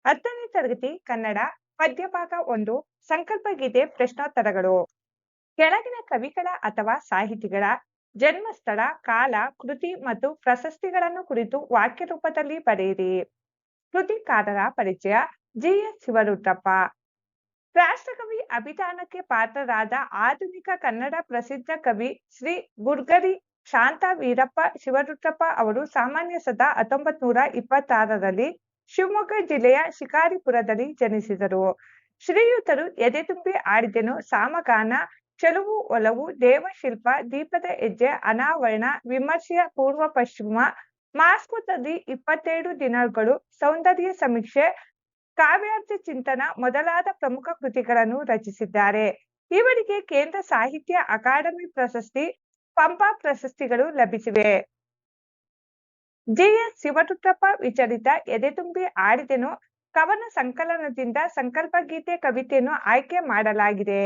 10ನೇ ತರಗತಿ ಕನ್ನಡ ಪದ್ಯಭಾಗ 1 ಸಂಕಲ್ಪ ಗೀತೆ ಪ್ರಶ್ನೋತ್ತರಗಳು. ಕೆಳಗಿನ ಕವಿಗಳ ಅಥವಾ ಸಾಹಿತಿಗಳ ಜನ್ಮಸ್ಥಳ, ಕಾಲ, ಕೃತಿ ಮತ್ತು ಪ್ರಶಸ್ತಿಗಳನ್ನು ಕುರಿತು ವಾಕ್ಯ ರೂಪದಲ್ಲಿ ಬರೆಯಿರಿ. ಕೃತಿಕಾರರ ಪರಿಚಯ. ಜಿ.ಎಸ್. ಶಿವರುದ್ರಪ್ಪ. ರಾಷ್ಟ್ರಕವಿ ಅಭಿದಾನಕ್ಕೆ ಪಾತ್ರರಾದ ಆಧುನಿಕ ಕನ್ನಡ ಪ್ರಸಿದ್ಧ ಕವಿ ಶ್ರೀ ಗುರ್ಗರಿ ಶಾಂತ ವೀರಪ್ಪ ಶಿವರುದ್ರಪ್ಪ ಅವರು ಸಾಮಾನ್ಯ ಸದ 1926ರಲ್ಲಿ ಶಿವಮೊಗ್ಗ ಜಿಲ್ಲೆಯ ಶಿಕಾರಿಪುರದಲ್ಲಿ ಜನಿಸಿದರು. ಶ್ರೀಯುತರು ಎದೆತುಂಬಿ ಆಡಿದೆನು, ಸಾಮಗಾನ, ಚೆಲುವು ಒಲವು, ದೇವಶಿಲ್ಪ, ದೀಪದ ಹೆಜ್ಜೆ, ಅನಾವರಣ, ವಿಮರ್ಶೆಯ ಪೂರ್ವ ಪಶ್ಚಿಮ, ಮಾಸ್ಕೋದಲ್ಲಿ 27 ದಿನಗಳು, ಸೌಂದರ್ಯ ಸಮೀಕ್ಷೆ, ಕಾವ್ಯಾರ್ಥ ಚಿಂತನ ಮೊದಲಾದ ಪ್ರಮುಖ ಕೃತಿಗಳನ್ನು ರಚಿಸಿದ್ದಾರೆ. ಇವರಿಗೆ ಕೇಂದ್ರ ಸಾಹಿತ್ಯ ಅಕಾಡೆಮಿ ಪ್ರಶಸ್ತಿ, ಪಂಪ ಪ್ರಶಸ್ತಿಗಳು ಲಭಿಸಿವೆ. ಜಿ.ಎಸ್. ಶಿವರುದ್ರಪ್ಪ ವಿಚಲಿತ ಎದೆತುಂಬಿ ಆಡಿದೆನು ಕವನ ಸಂಕಲನದಿಂದ ಸಂಕಲ್ಪ ಗೀತೆ ಕವಿತೆಯನ್ನು ಆಯ್ಕೆ ಮಾಡಲಾಗಿದೆ.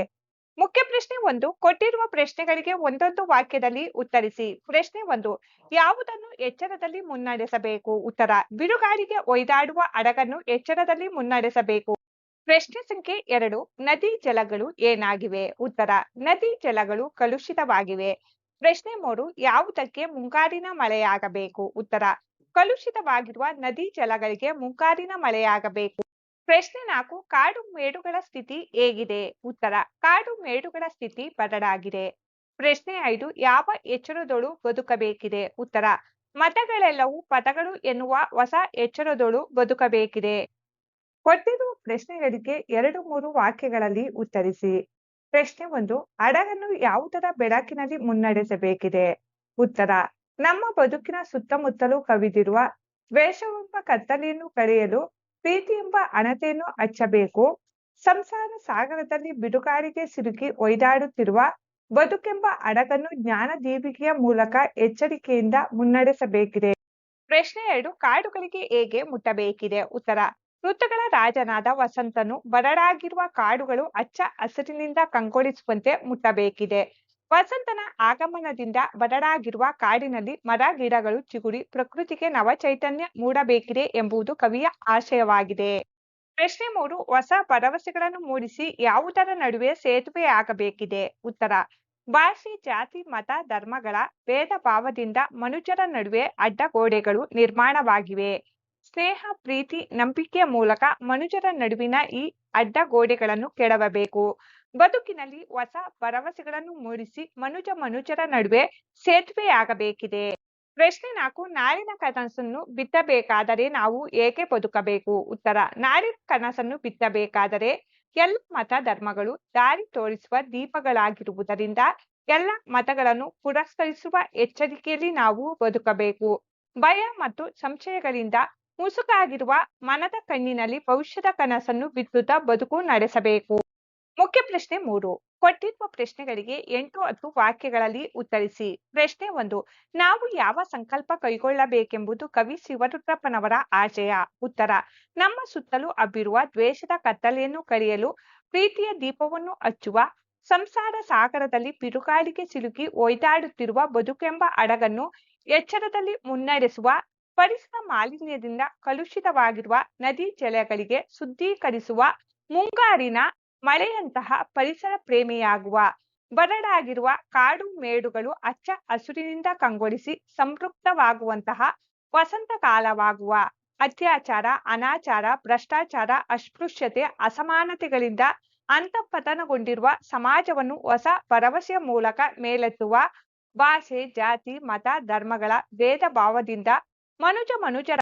ಮುಖ್ಯ ಪ್ರಶ್ನೆ 1. ಕೊಟ್ಟಿರುವ ಪ್ರಶ್ನೆಗಳಿಗೆ ಒಂದೊಂದು ವಾಕ್ಯದಲ್ಲಿ ಉತ್ತರಿಸಿ. ಪ್ರಶ್ನೆ 1. ಯಾವುದನ್ನು ಎಚ್ಚರದಲ್ಲಿ ಮುನ್ನಡೆಸಬೇಕು? ಉತ್ತರ: ಬಿರುಗಾಳಿಗೆ ಒಯ್ದಾಡುವ ಹಡಗನ್ನು ಎಚ್ಚರದಲ್ಲಿ ಮುನ್ನಡೆಸಬೇಕು. ಪ್ರಶ್ನೆ ಸಂಖ್ಯೆ 2. ನದಿ ಜಲಗಳು ಏನಾಗಿವೆ? ಉತ್ತರ: ನದಿ ಜಲಗಳು ಕಲುಷಿತವಾಗಿವೆ. ಪ್ರಶ್ನೆ 3. ಯಾವುದಕ್ಕೆ ಮುಂಗಾರಿನ ಮಳೆಯಾಗಬೇಕು? ಉತ್ತರ: ಕಲುಷಿತವಾಗಿರುವ ನದಿ ಜಲಗಳಿಗೆ ಮುಂಗಾರಿನ ಮಳೆಯಾಗಬೇಕು. ಪ್ರಶ್ನೆ 4. ಕಾಡು ಮೇಡುಗಳ ಸ್ಥಿತಿ ಹೇಗಿದೆ? ಉತ್ತರ: ಕಾಡು ಮೇಡುಗಳ ಸ್ಥಿತಿ ಬರಡಾಗಿದೆ. ಪ್ರಶ್ನೆ 5. ಯಾವ ಎಚ್ಚರದೊಳು ಬದುಕಬೇಕಿದೆ? ಉತ್ತರ: ಮತಗಳೆಲ್ಲವೂ ಪದಗಳು ಎನ್ನುವ ಹೊಸ ಎಚ್ಚರದೊಳು ಬದುಕಬೇಕಿದೆ. ಕೊಟ್ಟಿರುವ ಪ್ರಶ್ನೆಗಳಿಗೆ 2-3 ವಾಕ್ಯಗಳಲ್ಲಿ ಉತ್ತರಿಸಿ. ಪ್ರಶ್ನೆ 1. ಹಡಗನ್ನು ಯಾವುದರ ಬೆಳಕಿನಲ್ಲಿ ಮುನ್ನಡೆಸಬೇಕಿದೆ? ಉತ್ತರ: ನಮ್ಮ ಬದುಕಿನ ಸುತ್ತಮುತ್ತಲೂ ಕವಿದಿರುವ ದ್ವೇಷವೆಂಬ ಕತ್ತಲೆಯನ್ನು ಕಳೆಯಲು ಪ್ರೀತಿ ಎಂಬ ಹಣತೆಯನ್ನು ಹಚ್ಚಬೇಕು. ಸಂಸಾರ ಸಾಗರದಲ್ಲಿ ಬಿರುಗಾಳಿಗೆ ಸಿಲುಕಿ ಒಯ್ದಾಡುತ್ತಿರುವ ಬದುಕೆಂಬ ಹಡಗನ್ನು ಜ್ಞಾನ ದೀವಿಗೆಯ ಮೂಲಕ ಎಚ್ಚರಿಕೆಯಿಂದ ಮುನ್ನಡೆಸಬೇಕಿದೆ. ಪ್ರಶ್ನೆ 2. ಕಾಡುಗಳಿಗೆ ಹೇಗೆ ಮುಟ್ಟಬೇಕಿದೆ? ಉತ್ತರ: ಋತುಗಳ ರಾಜನಾದ ವಸಂತನು ಬರಡಾಗಿರುವ ಕಾಡುಗಳು ಹಚ್ಚ ಹಸಿರಿನಿಂದ ಕಂಗೊಳಿಸುವಂತೆ ಮುಟ್ಟಬೇಕಿದೆ. ವಸಂತನ ಆಗಮನದಿಂದ ಬರಡಾಗಿರುವ ಕಾಡಿನಲ್ಲಿ ಮರ ಗಿಡಗಳು ಚಿಗುರಿ ಪ್ರಕೃತಿಗೆ ನವ ಚೈತನ್ಯ ಮೂಡಬೇಕಿದೆ ಎಂಬುದು ಕವಿಯ ಆಶಯವಾಗಿದೆ. ಪ್ರಶ್ನೆ 3. ಹೊಸ ಭರವಸೆಗಳನ್ನು ಮೂಡಿಸಿ ಯಾವುದರ ನಡುವೆ ಸೇತುವೆಯಾಗಬೇಕಿದೆ? ಉತ್ತರ: ಭಾಷೆ, ಜಾತಿ, ಮತ, ಧರ್ಮಗಳ ಭೇದ ಭಾವದಿಂದ ಮನುಷ್ಯರ ನಡುವೆ ಅಡ್ಡಗೋಡೆಗಳು ನಿರ್ಮಾಣವಾಗಿವೆ. ಸ್ನೇಹ, ಪ್ರೀತಿ, ನಂಬಿಕೆಯ ಮೂಲಕ ಮನುಷ್ಯರ ನಡುವಿನ ಈ ಅಡ್ಡಗೋಡೆಗಳನ್ನು ಕೆಡವಬೇಕು. ಬದುಕಿನಲ್ಲಿ ಹೊಸ ಭರವಸೆಗಳನ್ನು ಮೂಡಿಸಿ ಮನುಷ್ಯರ ನಡುವೆ ಸೇತುವೆಯಾಗಬೇಕಿದೆ. ಪ್ರಶ್ನೆ 4. ನಾಳಿನ ಕನಸನ್ನು ಬಿತ್ತಬೇಕಾದರೆ ನಾವು ಏಕೆ ಬದುಕಬೇಕು? ಉತ್ತರ: ನಾಳಿನ ಕನಸನ್ನು ಬಿತ್ತಬೇಕಾದರೆ ಎಲ್ಲ ಮತ ಧರ್ಮಗಳು ದಾರಿ ತೋರಿಸುವ ದೀಪಗಳಾಗಿರುವುದರಿಂದ ಎಲ್ಲ ಮತಗಳನ್ನು ಪುರಸ್ಕರಿಸುವ ಎಚ್ಚರಿಕೆಯಲ್ಲಿ ನಾವು ಬದುಕಬೇಕು. ಭಯ ಮತ್ತು ಸಂಶಯಗಳಿಂದ ಮುಸುಕಾಗಿರುವ ಮನದ ಕಣ್ಣಿನಲ್ಲಿ ಭವಿಷ್ಯದ ಕನಸನ್ನು ಬಿತ್ತುತ್ತಾ ಬದುಕು ನಡೆಸಬೇಕು. ಮುಖ್ಯ ಪ್ರಶ್ನೆ 3. ಕೊಟ್ಟಿರುವ ಪ್ರಶ್ನೆಗಳಿಗೆ 8-10 ವಾಕ್ಯಗಳಲ್ಲಿ ಉತ್ತರಿಸಿ. ಪ್ರಶ್ನೆ 1. ನಾವು ಯಾವ ಸಂಕಲ್ಪ ಕೈಗೊಳ್ಳಬೇಕೆಂಬುದು ಕವಿ ಶಿವರುದ್ರಪ್ಪನವರ ಆಶಯ? ಉತ್ತರ: ನಮ್ಮ ಸುತ್ತಲೂ ಹಬ್ಬಿರುವ ದ್ವೇಷದ ಕತ್ತಲೆಯನ್ನು ಕಳೆಯಲು ಪ್ರೀತಿಯ ದೀಪವನ್ನು ಹಚ್ಚುವ. ಸಂಸಾರ ಸಾಗರದಲ್ಲಿ ಬಿರುಗಾಳಿಗೆ ಸಿಲುಕಿ ಒಯ್ದಾಡುತ್ತಿರುವ ಬದುಕೆಂಬ ಹಡಗನ್ನು ಎಚ್ಚರದಲ್ಲಿ ಮುನ್ನಡೆಸುವ. ಪರಿಸರ ಮಾಲಿನ್ಯದಿಂದ ಕಲುಷಿತವಾಗಿರುವ ನದಿ ಜಲಗಳಿಗೆ ಶುದ್ಧೀಕರಿಸುವ. ಮುಂಗಾರಿನ ಮಳೆಯಂತಹ ಪರಿಸರ ಪ್ರೇಮಿಯಾಗುವ. ಬರಡಾಗಿರುವ ಕಾಡು ಮೇಡುಗಳು ಹಚ್ಚ ಹಸುರಿನಿಂದ ಕಂಗೊಳಿಸಿ ಸಂತೃಪ್ತವಾಗುವಂತಹ ವಸಂತ ಕಾಲವಾಗುವ. ಅತ್ಯಾಚಾರ, ಅನಾಚಾರ, ಭ್ರಷ್ಟಾಚಾರ, ಅಸ್ಪೃಶ್ಯತೆ, ಅಸಮಾನತೆಗಳಿಂದ ಅಂತಃಪತನಗೊಂಡಿರುವ ಸಮಾಜವನ್ನು ಹೊಸ ಭರವಸೆಯ ಮೂಲಕ ಮೇಲೆತ್ತುವ. ಭಾಷೆ, ಜಾತಿ, ಮತ, ಧರ್ಮಗಳ ಭೇದ ಭಾವದಿಂದ ಮನುಷ್ಯರ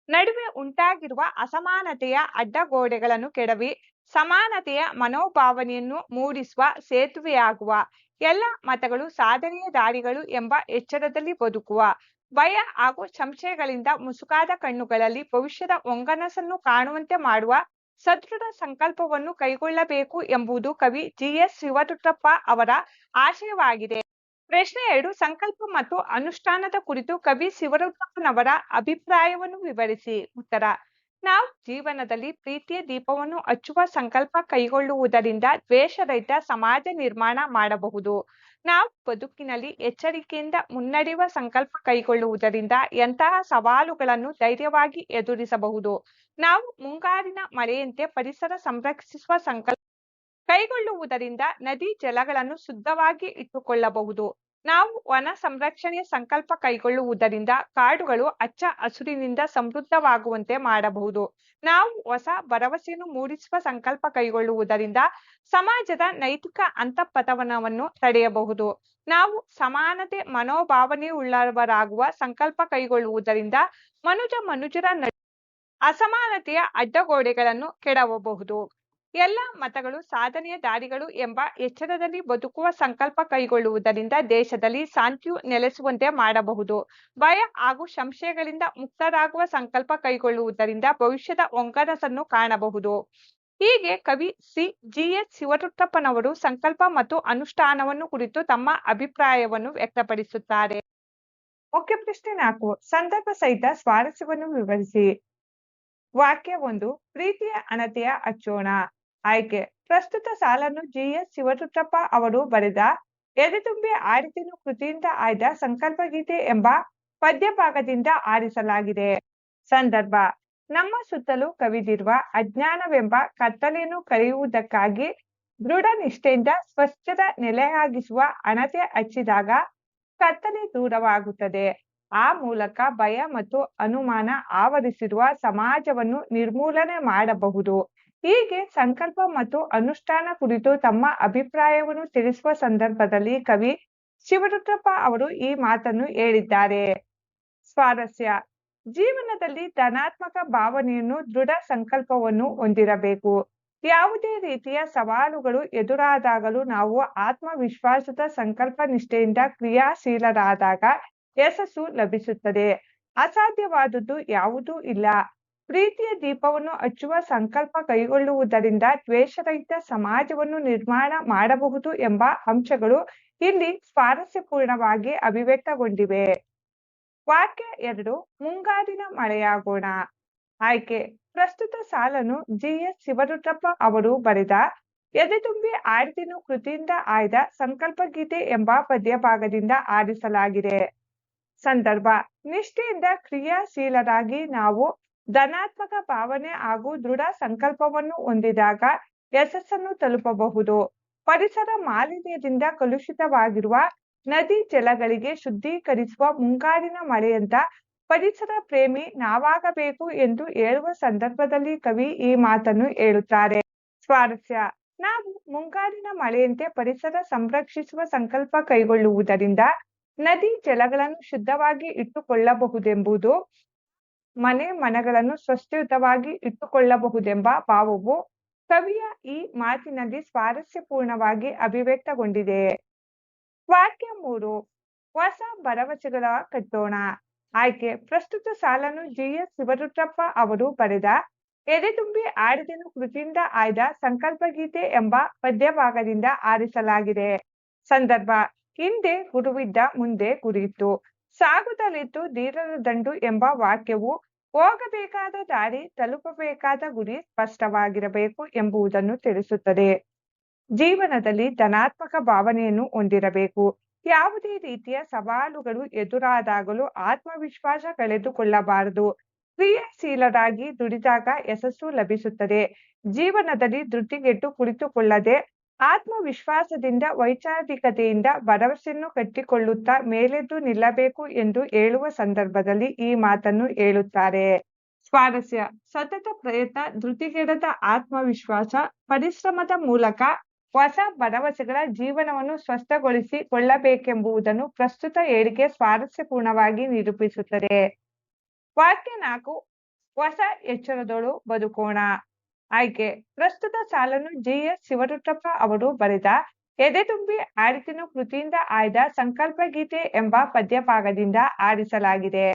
ನಡುವೆ ಉಂಟಾಗಿರುವ ಅಸಮಾನತೆಯ ಅಡ್ಡಗೋಡೆಗಳನ್ನು ಕೆಡವಿ ಸಮಾನತೆಯ ಮನೋಭಾವನೆಯನ್ನು ಮೂಡಿಸುವ ಸೇತುವೆಯಾಗುವ. ಎಲ್ಲ ಮತಗಳು ಸಾಧನೆಯ ದಾರಿಗಳು ಎಂಬ ಎಚ್ಚರದಲ್ಲಿ ಬದುಕುವ. ಭಯ ಹಾಗೂ ಸಂಶಯಗಳಿಂದ ಮುಸುಕಾದ ಕಣ್ಣುಗಳಲ್ಲಿ ಭವಿಷ್ಯದ ಹೊಂಗನಸನ್ನು ಕಾಣುವಂತೆ ಮಾಡುವ ಸದೃಢ ಸಂಕಲ್ಪವನ್ನು ಕೈಗೊಳ್ಳಬೇಕು ಎಂಬುದು ಕವಿ ಜಿ.ಎಸ್. ಶಿವರುದ್ರಪ್ಪ ಅವರ ಆಶಯವಾಗಿದೆ. ಪ್ರಶ್ನೆ 2. ಸಂಕಲ್ಪ ಮತ್ತು ಅನುಷ್ಠಾನದ ಕುರಿತು ಕವಿ ಶಿವರುದ್ರಪ್ಪನವರ ಅಭಿಪ್ರಾಯವನ್ನು ವಿವರಿಸಿ. ಉತ್ತರ: ನಾವು ಜೀವನದಲ್ಲಿ ಪ್ರೀತಿಯ ದೀಪವನ್ನು ಹಚ್ಚುವ ಸಂಕಲ್ಪ ಕೈಗೊಳ್ಳುವುದರಿಂದ ದ್ವೇಷರಹಿತ ಸಮಾಜ ನಿರ್ಮಾಣ ಮಾಡಬಹುದು. ನಾವು ಬದುಕಿನಲ್ಲಿ ಎಚ್ಚರಿಕೆಯಿಂದ ಮುನ್ನಡೆಯುವ ಸಂಕಲ್ಪ ಕೈಗೊಳ್ಳುವುದರಿಂದ ಎಂತಹ ಸವಾಲುಗಳನ್ನು ಧೈರ್ಯವಾಗಿ ಎದುರಿಸಬಹುದು. ನಾವು ಮುಂಗಾರಿನ ಮಳೆಯಂತೆ ಪರಿಸರ ಸಂರಕ್ಷಿಸುವ ಸಂಕಲ್ಪ ಕೈಗೊಳ್ಳುವುದರಿಂದ ನದಿ ಜಲಗಳನ್ನು ಶುದ್ಧವಾಗಿ ಇಟ್ಟುಕೊಳ್ಳಬಹುದು. ನಾವು ವನ ಸಂರಕ್ಷಣೆಯ ಸಂಕಲ್ಪ ಕೈಗೊಳ್ಳುವುದರಿಂದ ಕಾಡುಗಳು ಹಚ್ಚ ಹಸುರಿನಿಂದ ಸಮೃದ್ಧವಾಗುವಂತೆ ಮಾಡಬಹುದು. ನಾವು ಹೊಸ ಭರವಸೆಯನ್ನು ಮೂಡಿಸುವ ಸಂಕಲ್ಪ ಕೈಗೊಳ್ಳುವುದರಿಂದ ಸಮಾಜದ ನೈತಿಕ ಅಂತಃಪತನವನ್ನು ತಡೆಯಬಹುದು. ನಾವು ಸಮಾನತೆ ಮನೋಭಾವನೆಯುಳ್ಳವರಾಗುವ ಸಂಕಲ್ಪ ಕೈಗೊಳ್ಳುವುದರಿಂದ ಮನುಜರ ಅಸಮಾನತೆಯ ಅಡ್ಡಗೋಡೆಗಳನ್ನು ಕೆಡವಬಹುದು. ಎಲ್ಲ ಮತಗಳು ಸಾಧನೆಯ ದಾರಿಗಳು ಎಂಬ ಎಚ್ಚರದಲ್ಲಿ ಬದುಕುವ ಸಂಕಲ್ಪ ಕೈಗೊಳ್ಳುವುದರಿಂದ ದೇಶದಲ್ಲಿ ಶಾಂತಿಯು ನೆಲೆಸುವಂತೆ ಮಾಡಬಹುದು. ಭಯ ಹಾಗೂ ಸಂಶಯಗಳಿಂದ ಮುಕ್ತರಾಗುವ ಸಂಕಲ್ಪ ಕೈಗೊಳ್ಳುವುದರಿಂದ ಭವಿಷ್ಯದ ಹೊಂಗನಸನ್ನು ಕಾಣಬಹುದು. ಹೀಗೆ ಕವಿ ಜಿ.ಎಸ್. ಶಿವರುದ್ರಪ್ಪನವರು ಸಂಕಲ್ಪ ಮತ್ತು ಅನುಷ್ಠಾನವನ್ನು ಕುರಿತು ತಮ್ಮ ಅಭಿಪ್ರಾಯವನ್ನು ವ್ಯಕ್ತಪಡಿಸುತ್ತಾರೆ. ಮುಖ್ಯ ಪ್ರಶ್ನೆ 4. ಸಂದರ್ಭ ಸಹಿತ ಸ್ವಾರಸ್ಯವನ್ನು ವಿವರಿಸಿ. ವಾಕ್ಯ 1. ಪ್ರೀತಿಯ ಹಣತೆಯ ಹಚ್ಚೋಣ. ಆಯ್ಕೆ. ಪ್ರಸ್ತುತ ಸಾಲನ್ನು ಜಿ.ಎಸ್. ಶಿವರುದ್ರಪ್ಪ ಅವರು ಬರೆದ ಎದೆತುಂಬಿ ಆಡಿದೆನು ಕೃತಿಯಿಂದ ಆಯ್ದ ಸಂಕಲ್ಪ ಗೀತೆ ಎಂಬ ಪದ್ಯಭಾಗದಿಂದ ಆರಿಸಲಾಗಿದೆ. ಸಂದರ್ಭ: ನಮ್ಮ ಸುತ್ತಲೂ ಕವಿದಿರುವ ಅಜ್ಞಾನವೆಂಬ ಕತ್ತಲೆಯನ್ನು ಕಳೆಯುವುದಕ್ಕಾಗಿ ದೃಢ ನಿಷ್ಠೆಯಿಂದ ಸ್ವಚ್ಛದ ನೆಲೆಯಾಗಿಸುವ ಹಣತೆ ಹಚ್ಚಿದಾಗ ಕತ್ತಲೆ ದೂರವಾಗುತ್ತದೆ. ಆ ಮೂಲಕ ಭಯ ಮತ್ತು ಅನುಮಾನ ಆವರಿಸಿರುವ ಸಮಾಜವನ್ನು ನಿರ್ಮೂಲನೆ ಮಾಡಬಹುದು. ಹೀಗೆ ಸಂಕಲ್ಪ ಮತ್ತು ಅನುಷ್ಠಾನ ಕುರಿತು ತಮ್ಮ ಅಭಿಪ್ರಾಯವನ್ನು ತಿಳಿಸುವ ಸಂದರ್ಭದಲ್ಲಿ ಕವಿ ಶಿವರುದ್ರಪ್ಪ ಅವರು ಈ ಮಾತನ್ನು ಹೇಳಿದ್ದಾರೆ. ಸ್ವಾರಸ್ಯ: ಜೀವನದಲ್ಲಿ ಧನಾತ್ಮಕ ಭಾವನೆಯನ್ನು ದೃಢ ಸಂಕಲ್ಪವನ್ನು ಹೊಂದಿರಬೇಕು. ಯಾವುದೇ ರೀತಿಯ ಸವಾಲುಗಳು ಎದುರಾದಾಗಲೂ ನಾವು ಆತ್ಮವಿಶ್ವಾಸದ ಸಂಕಲ್ಪ ನಿಷ್ಠೆಯಿಂದ ಕ್ರಿಯಾಶೀಲರಾದಾಗ ಯಶಸ್ಸು ಲಭಿಸುತ್ತದೆ. ಅಸಾಧ್ಯವಾದುದು ಯಾವುದೂ ಇಲ್ಲ. ಪ್ರೀತಿಯ ದೀಪವನ್ನು ಹಚ್ಚುವ ಸಂಕಲ್ಪ ಕೈಗೊಳ್ಳುವುದರಿಂದ ದ್ವೇಷರಹಿತ ಸಮಾಜವನ್ನು ನಿರ್ಮಾಣ ಮಾಡಬಹುದು ಎಂಬ ಅಂಶಗಳು ಇಲ್ಲಿ ಸ್ವಾರಸ್ಯಪೂರ್ಣವಾಗಿ ಅಭಿವ್ಯಕ್ತಗೊಂಡಿವೆ. ವಾಕ್ಯ 2. ಮುಂಗಾರಿನ ಮಳೆಯಾಗೋಣ. ಆಯ್ಕೆ. ಪ್ರಸ್ತುತ ಸಾಲನ್ನು ಜಿ.ಎಸ್. ಶಿವರುದ್ರಪ್ಪ ಅವರು ಬರೆದ ಎದೆತುಂಬಿ ಆಡಿದೆನು ಕೃತಿಯಿಂದ ಆಯ್ದ ಸಂಕಲ್ಪ ಗೀತೆ ಎಂಬ ಪದ್ಯಭಾಗದಿಂದ ಆರಿಸಲಾಗಿದೆ. ಸಂದರ್ಭ: ನಿಷ್ಠೆಯಿಂದ ಕ್ರಿಯಾಶೀಲರಾಗಿ ನಾವು ಧನಾತ್ಮಕ ಭಾವನೆ ಹಾಗೂ ದೃಢ ಸಂಕಲ್ಪವನ್ನು ಹೊಂದಿದಾಗ ಯಶಸ್ಸನ್ನು ತಲುಪಬಹುದು. ಪರಿಸರ ಮಾಲಿನ್ಯದಿಂದ ಕಲುಷಿತವಾಗಿರುವ ನದಿ ಜಲಗಳಿಗೆ ಶುದ್ಧೀಕರಿಸುವ ಮುಂಗಾರಿನ ಮಳೆಯಂತ ಪರಿಸರ ಪ್ರೇಮಿ ನಾವಾಗಬೇಕು ಎಂದು ಹೇಳುವ ಸಂದರ್ಭದಲ್ಲಿ ಕವಿ ಈ ಮಾತನ್ನು ಹೇಳುತ್ತಾರೆ. ಸ್ವಾರಸ್ಯ: ನಾವು ಮುಂಗಾರಿನ ಮಳೆಯಂತೆ ಪರಿಸರ ಸಂರಕ್ಷಿಸುವ ಸಂಕಲ್ಪ ಕೈಗೊಳ್ಳುವುದರಿಂದ ನದಿ ಜಲಗಳನ್ನು ಶುದ್ಧವಾಗಿ ಇಟ್ಟುಕೊಳ್ಳಬಹುದೆಂಬುದು, ಮನೆಗಳನ್ನು ಸ್ವಸ್ಥಯುತವಾಗಿ ಇಟ್ಟುಕೊಳ್ಳಬಹುದೆಂಬ ಭಾವವು ಕವಿಯ ಈ ಮಾತಿನಲ್ಲಿ ಸ್ವಾರಸ್ಯಪೂರ್ಣವಾಗಿ ಅಭಿವ್ಯಕ್ತಗೊಂಡಿದೆ. ವಾಕ್ಯ 3. ಹೊಸ ಭರವಸೆಗಳ ಕಟ್ಟೋಣ. ಆಯ್ಕೆ. ಪ್ರಸ್ತುತ ಸಾಲನ್ನು ಜಿ.ಎಸ್. ಶಿವರುದ್ರಪ್ಪ ಅವರು ಬರೆದ ಎದೆತುಂಬಿ ಆಡಿದೆನು ಕೃತಿಯಿಂದ ಆಯ್ದ ಸಂಕಲ್ಪ ಗೀತೆ ಎಂಬ ಪದ್ಯಭಾಗದಿಂದ ಆರಿಸಲಾಗಿದೆ. ಸಂದರ್ಭ: ಹಿಂದೆ ಗುರುವಿದ್ದ ಮುಂದೆ ಗುರಿಯಿತ್ತು, ಸಾಗುತ್ತಲಿತ್ತು ಧೀರರ ದಂಡು ಎಂಬ ವಾಕ್ಯವು ಹೋಗಬೇಕಾದ ದಾರಿ, ತಲುಪಬೇಕಾದ ಗುರಿ ಸ್ಪಷ್ಟವಾಗಿರಬೇಕು ಎಂಬುದನ್ನು ತಿಳಿಸುತ್ತದೆ. ಜೀವನದಲ್ಲಿ ಧನಾತ್ಮಕ ಭಾವನೆಯನ್ನು ಹೊಂದಿರಬೇಕು. ಯಾವುದೇ ರೀತಿಯ ಸವಾಲುಗಳು ಎದುರಾದಾಗಲೂ ಆತ್ಮವಿಶ್ವಾಸ ಕಳೆದುಕೊಳ್ಳಬಾರದು. ಕ್ರಿಯಾಶೀಲರಾಗಿ ದುಡಿದಾಗ ಯಶಸ್ಸು ಲಭಿಸುತ್ತದೆ. ಜೀವನದಲ್ಲಿ ಧೃತಿಗೆಟ್ಟು ಕುಳಿತುಕೊಳ್ಳದೆ ಆತ್ಮವಿಶ್ವಾಸದಿಂದ ವೈಚಾರಿಕತೆಯಿಂದ ಭರವಸೆಯನ್ನು ಕಟ್ಟಿಕೊಳ್ಳುತ್ತಾ ಮೇಲೆದ್ದು ನಿಲ್ಲಬೇಕು ಎಂದು ಹೇಳುವ ಸಂದರ್ಭದಲ್ಲಿ ಈ ಮಾತನ್ನು ಹೇಳುತ್ತಾರೆ. ಸ್ವಾರಸ್ಯ: ಸತತ ಪ್ರಯತ್ನ, ಧೃತಿಗೆಡದ ಆತ್ಮವಿಶ್ವಾಸ, ಪರಿಶ್ರಮದ ಮೂಲಕ ಹೊಸ ಭರವಸೆಗಳ ಜೀವನವನ್ನು ಸ್ವಸ್ಥಗೊಳಿಸಿ ಕೊಳ್ಳಬೇಕೆಂಬುದನ್ನು ಪ್ರಸ್ತುತ ಹೇಳಿಕೆ ಸ್ವಾರಸ್ಯಪೂರ್ಣವಾಗಿ ನಿರೂಪಿಸುತ್ತದೆ. ವಾಕ್ಯ 4. ಹೊಸ ಎಚ್ಚರದೊಳು ಬದುಕೋಣ. ಆಯ್ಕೆ. ಪ್ರಸ್ತುತ ಸಾಲನ್ನು ಜಿ.ಎಸ್. ಶಿವರುದ್ರಪ್ಪ ಅವರು ಬರೆದ ಎದೆತುಂಬಿ ಆಡಿದೆನು ಕೃತಿಯಿಂದ ಆಯ್ದ ಸಂಕಲ್ಪ ಗೀತೆ ಎಂಬ ಪದ್ಯಭಾಗದಿಂದ ಆರಿಸಲಾಗಿದೆ.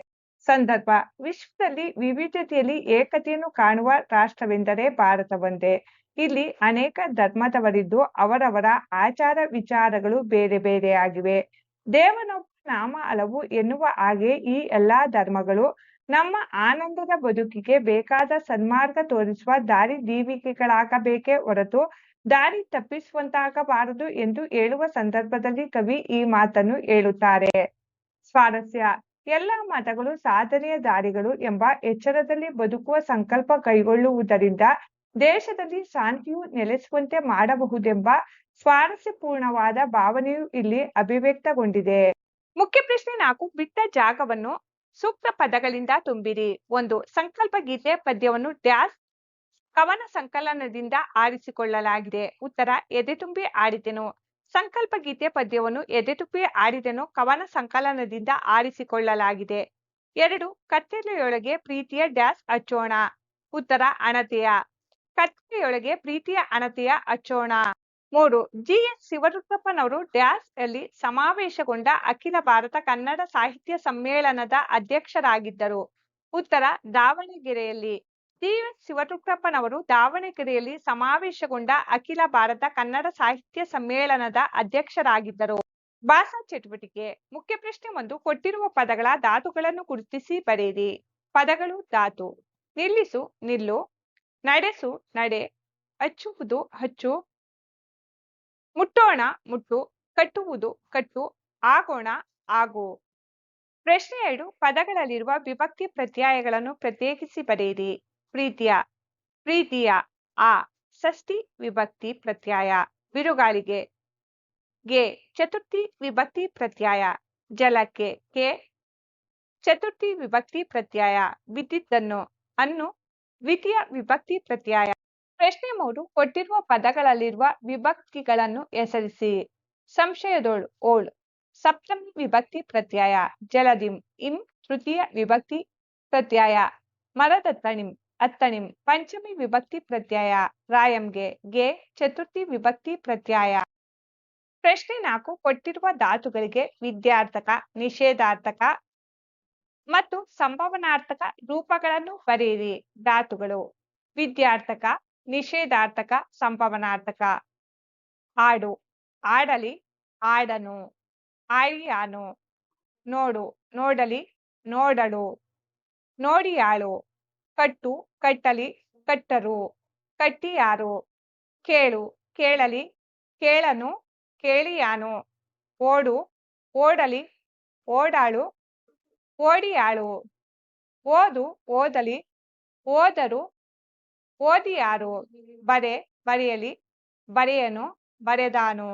ಸಂದರ್ಭ: ವಿಶ್ವದಲ್ಲಿ ವಿವಿಧತೆಯಲ್ಲಿ ಏಕತೆಯನ್ನು ಕಾಣುವ ರಾಷ್ಟ್ರವೆಂದರೆ ಭಾರತವೊಂದೇ. ಇಲ್ಲಿ ಅನೇಕ ಧರ್ಮದವರಿದ್ದು ಅವರವರ ಆಚಾರ ವಿಚಾರಗಳು ಬೇರೆ ಬೇರೆಯಾಗಿವೆ. ದೇವನೊಬ್ಬ ನಾಮ ಹಲವು ಎನ್ನುವ ಹಾಗೆ ಈ ಎಲ್ಲಾ ಧರ್ಮಗಳು ನಮ್ಮ ಆನಂದದ ಬದುಕಿಗೆ ಬೇಕಾದ ಸನ್ಮಾರ್ಗ ತೋರಿಸುವ ದಾರಿ ದೀವಿಕೆಗಳಾಗಬೇಕೇ ಹೊರತು ದಾರಿ ತಪ್ಪಿಸುವಂತಾಗಬಾರದು ಎಂದು ಹೇಳುವ ಸಂದರ್ಭದಲ್ಲಿ ಕವಿ ಈ ಮಾತನ್ನು ಹೇಳುತ್ತಾರೆ. ಸ್ವಾರಸ್ಯ: ಎಲ್ಲ ಮತಗಳು ಸಾಧನೆಯ ದಾರಿಗಳು ಎಂಬ ಎಚ್ಚರದಲ್ಲಿ ಬದುಕುವ ಸಂಕಲ್ಪ ಕೈಗೊಳ್ಳುವುದರಿಂದ ದೇಶದಲ್ಲಿ ಶಾಂತಿಯು ನೆಲೆಸುವಂತೆ ಮಾಡಬಹುದೆಂಬ ಸ್ವಾರಸ್ಯಪೂರ್ಣವಾದ ಭಾವನೆಯು ಇಲ್ಲಿ ಅಭಿವ್ಯಕ್ತಗೊಂಡಿದೆ. ಮುಖ್ಯ ಪ್ರಶ್ನೆ 4. ಬಿಟ್ಟ ಜಾಗವನ್ನು ಸೂಕ್ತ ಪದಗಳಿಂದ ತುಂಬಿರಿ. 1. ಸಂಕಲ್ಪ ಗೀತೆ ಪದ್ಯವನ್ನು ಡ್ಯಾಸ್ ಕವನ ಸಂಕಲನದಿಂದ ಆರಿಸಿಕೊಳ್ಳಲಾಗಿದೆ. ಉತ್ತರ: ಎದೆತುಂಬಿ ಆಡಿದೆನು. ಸಂಕಲ್ಪ ಗೀತೆ ಪದ್ಯವನ್ನು ಎದೆತುಂಬಿ ಆಡಿದೆನು ಕವನ ಸಂಕಲನದಿಂದ ಆರಿಸಿಕೊಳ್ಳಲಾಗಿದೆ. 2. ಕತ್ತಲೆಯೊಳಗೆ ಪ್ರೀತಿಯ ಡ್ಯಾಸ್ ಹಚ್ಚೋಣ. ಉತ್ತರ: ಹಣತೆಯ. ಕತ್ತಲೆಯೊಳಗೆ ಪ್ರೀತಿಯ ಹಣತೆಯ ಹಚ್ಚೋಣ. 3. ಜಿ.ಎಸ್. ಶಿವರುದ್ರಪ್ಪನವರು ಡ್ಯಾಸ್ ಯಲ್ಲಿ ಸಮಾವೇಶಗೊಂಡ ಅಖಿಲ ಭಾರತ ಕನ್ನಡ ಸಾಹಿತ್ಯ ಸಮ್ಮೇಳನದ ಅಧ್ಯಕ್ಷರಾಗಿದ್ದರು. ಉತ್ತರ: ದಾವಣಗೆರೆಯಲ್ಲಿ. ಜಿ.ಎಸ್. ಶಿವರುದ್ರಪ್ಪನವರು ದಾವಣಗೆರೆಯಲ್ಲಿ ಸಮಾವೇಶಗೊಂಡ ಅಖಿಲ ಭಾರತ ಕನ್ನಡ ಸಾಹಿತ್ಯ ಸಮ್ಮೇಳನದ ಅಧ್ಯಕ್ಷರಾಗಿದ್ದರು. ಭಾಷಾ ಚಟುವಟಿಕೆ: ಮುಖ್ಯ ಪ್ರಶ್ನೆ 1. ಕೊಟ್ಟಿರುವ ಪದಗಳ ಧಾತುಗಳನ್ನು ಗುರುತಿಸಿ ಬರೆಯಿರಿ. ಪದಗಳು ಧಾತು: ನಿಲ್ಲಿಸು ನಿಲ್ಲು, ನಡೆಸು ನಡೆ, ಹಚ್ಚುವುದು ಹಚ್ಚು, ಮುಟ್ಟೋಣ ಮುಟ್ಟು, ಕಟ್ಟುವುದು ಕಟ್ಟು, ಆಗೋಣ ಆಗು. ಪ್ರಶ್ನೆ 2. ಪದಗಳಲ್ಲಿರುವ ವಿಭಕ್ತಿ ಪ್ರತ್ಯಯಗಳನ್ನು ಪ್ರತ್ಯೇಕಿಸಿ ಬರೆಯಿರಿ. ಪ್ರೀತಿಯ: ಪ್ರೀತಿಯ ಆ ಷಷ್ಠಿ ವಿಭಕ್ತಿ ಪ್ರತ್ಯಯ. ಬಿರುಗಾಳಿಗೆ: ಗೆ ಚತುರ್ಥಿ ವಿಭಕ್ತಿ ಪ್ರತ್ಯಯ. ಜಲಕ್ಕೆ: ಕೆ ಚತುರ್ಥಿ ವಿಭಕ್ತಿ ಪ್ರತ್ಯಯ. ಬಿದ್ದಿದ್ದನ್ನು: ಅನ್ನು ದ್ವಿತೀಯ ವಿಭಕ್ತಿ ಪ್ರತ್ಯಯ. ಪ್ರಶ್ನೆ 3. ಕೊಟ್ಟಿರುವ ಪದಗಳಲ್ಲಿರುವ ವಿಭಕ್ತಿಗಳನ್ನು ಹೆಸರಿಸಿ. ಸಂಶಯದೋಳ್ ಓಳ್ ಸಪ್ತಮಿ ವಿಭಕ್ತಿ ಪ್ರತ್ಯಯ. ಜಲದಿಂ ಇಂ ತೃತೀಯ ವಿಭಕ್ತಿ ಪ್ರತ್ಯಯ. ಮರದತ್ತಣಿಂ ಅತ್ತಣಿಂ ಪಂಚಮಿ ವಿಭಕ್ತಿ ಪ್ರತ್ಯಯ. ರಾಯಂಗೆ: ಗೆ ಚತುರ್ಥಿ ವಿಭಕ್ತಿ ಪ್ರತ್ಯಯ. ಪ್ರಶ್ನೆ 4. ಕೊಟ್ಟಿರುವ ಧಾತುಗಳಿಗೆ ವಿಧ್ಯಾರ್ಥಕ, ನಿಷೇಧಾರ್ಥಕ ಮತ್ತು ಸಂಭವನಾರ್ಥಕ ರೂಪಗಳನ್ನು ಬರೆಯಿರಿ. ಧಾತುಗಳು: ವಿಧ್ಯಾರ್ಥಕ, ನಿಷೇಧಾರ್ಥಕ, ಸಂಭವನಾರ್ಥಕ. ಆಡು: ಆಡಲಿ, ಆಡನು, ಆಯಿಯಾನು. ನೋಡು: ನೋಡಲಿ, ನೋಡಳು, ನೋಡಿಯಾಳು. ಕಟ್ಟು: ಕಟ್ಟಲಿ, ಕಟ್ಟರು, ಕಟ್ಟಿಯಾರು. ಕೇಳು: ಕೇಳಲಿ, ಕೇಳನು, ಕೇಳಿಯಾನು. ಓಡು: ಓಡಲಿ, ಓಡಾಳು, ಓಡಿಯಾಳು. ಓದು: ಓದಲಿ, ಓದರು, ಓದಿಯಾರು. ಬರೆ: ಬರೆಯಲಿ, ಬರೆಯನು, ಬರೆದಾನು.